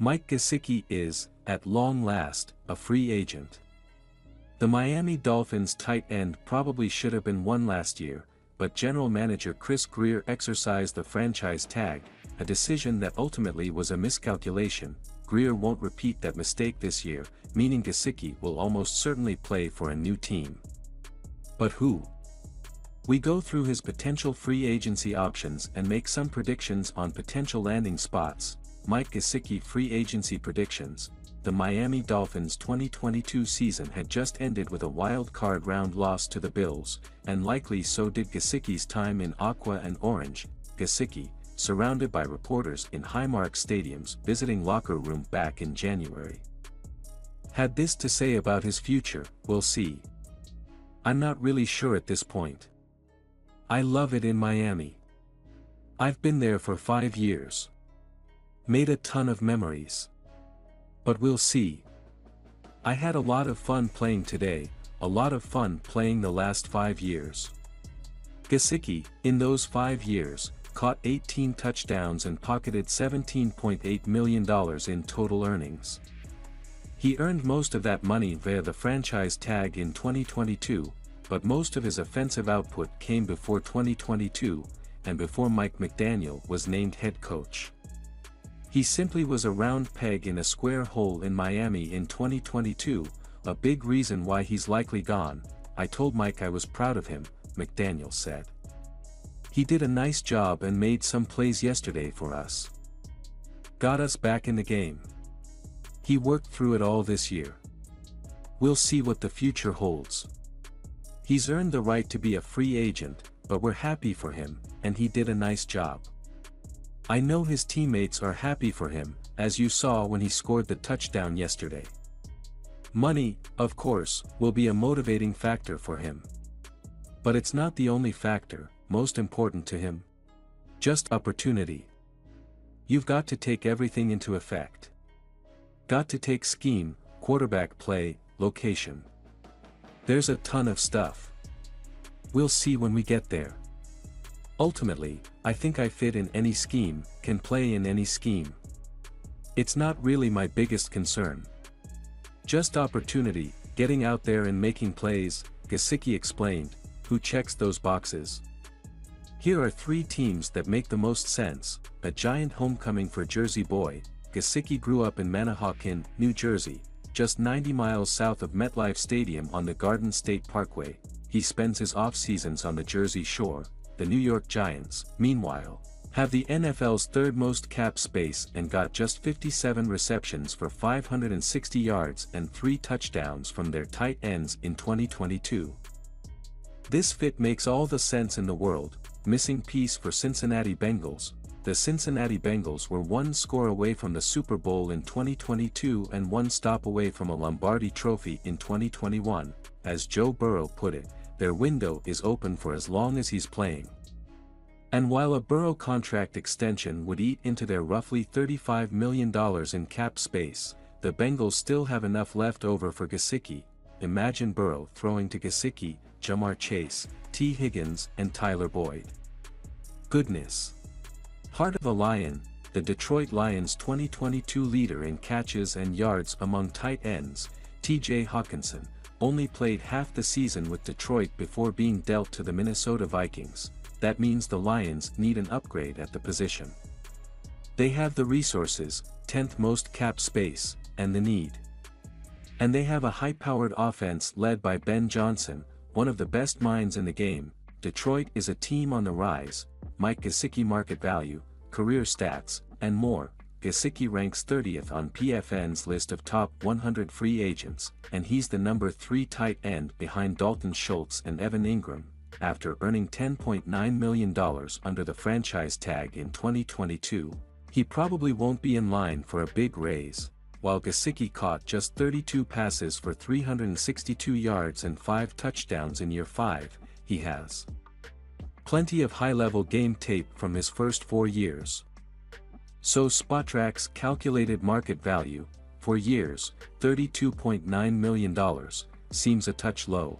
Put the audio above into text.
Mike Gesicki is, at long last, a free agent. The Miami Dolphins tight end probably should have been one last year, but general manager Chris Grier exercised the franchise tag, a decision that ultimately was a miscalculation. Grier won't repeat that mistake this year, meaning Gesicki will almost certainly play for a new team. But who? We go through his potential free agency options and make some predictions on potential landing spots. Mike Gesicki free agency predictions. The Miami Dolphins' 2022 season had just ended with a wild card round loss to the Bills, and likely so did Gesicki's time in Aqua and Orange. Gesicki, surrounded by reporters in Highmark stadiums visiting locker room back in January, had this to say about his future: "We'll see. I'm not really sure at this point. I love it in Miami. I've been there for 5 years. Made a ton of memories. But we'll see. I had a lot of fun playing today, a lot of fun playing the last 5 years." Gesicki, in those 5 years, caught 18 touchdowns and pocketed $17.8 million in total earnings. He earned most of that money via the franchise tag in 2022, but most of his offensive output came before 2022, and before Mike McDaniel was named head coach. He simply was a round peg in a square hole in Miami in 2022, a big reason why he's likely gone. "I told Mike I was proud of him," McDaniel said. "He did a nice job and made some plays yesterday for us. Got us back in the game. He worked through it all this year. We'll see what the future holds. He's earned the right to be a free agent, but we're happy for him, and he did a nice job. I know his teammates are happy for him, as you saw when he scored the touchdown yesterday. Money, of course, will be a motivating factor for him. But it's not the only factor, most important to him. Just opportunity. You've got to take everything into effect. Got to take scheme, quarterback play, location. There's a ton of stuff. We'll see when we get there. Ultimately, I think I fit in any scheme, can play in any scheme. It's not really my biggest concern. Just opportunity, getting out there and making plays," Gesicki explained. "Who checks those boxes? Here are 3 teams that make the most sense." A giant homecoming for Jersey boy, Gesicki grew up in Manahawkin, New Jersey, just 90 miles south of MetLife Stadium on the Garden State Parkway. He spends his off-seasons on the Jersey Shore. The New York Giants, meanwhile, have the NFL's 3rd most cap space and got just 57 receptions for 560 yards and 3 touchdowns from their tight ends in 2022. This fit makes all the sense in the world. Missing piece for Cincinnati Bengals. The Cincinnati Bengals were 1 score away from the Super Bowl in 2022 and 1 stop away from a Lombardi Trophy in 2021. As Joe Burrow put it, their window is open for as long as he's playing. And while a Burrow contract extension would eat into their roughly $35 million in cap space, the Bengals still have enough left over for Gesicki. Imagine Burrow throwing to Gesicki, Jamar Chase, T. Higgins, and Tyler Boyd. Goodness. Heart of a Lion, the Detroit Lions' 2022 leader in catches and yards among tight ends, T.J. Hockenson, only played half the season with Detroit before being dealt to the Minnesota Vikings. That means the Lions need an upgrade at the position. They have the resources, 10th most cap space, and the need. And they have a high-powered offense led by Ben Johnson, one of the best minds in the game. Detroit is a team on the rise. Mike Gesicki market value, career stats, and more. Gesicki ranks 30th on PFN's list of top 100 free agents, and he's the number 3 tight end behind Dalton Schultz and Evan Ingram. After earning $10.9 million under the franchise tag in 2022, he probably won't be in line for a big raise. While Gesicki caught just 32 passes for 362 yards and 5 touchdowns in year 5, he has plenty of high-level game tape from his first 4 years. So Spotrac's calculated market value, for years, $32.9 million, seems a touch low.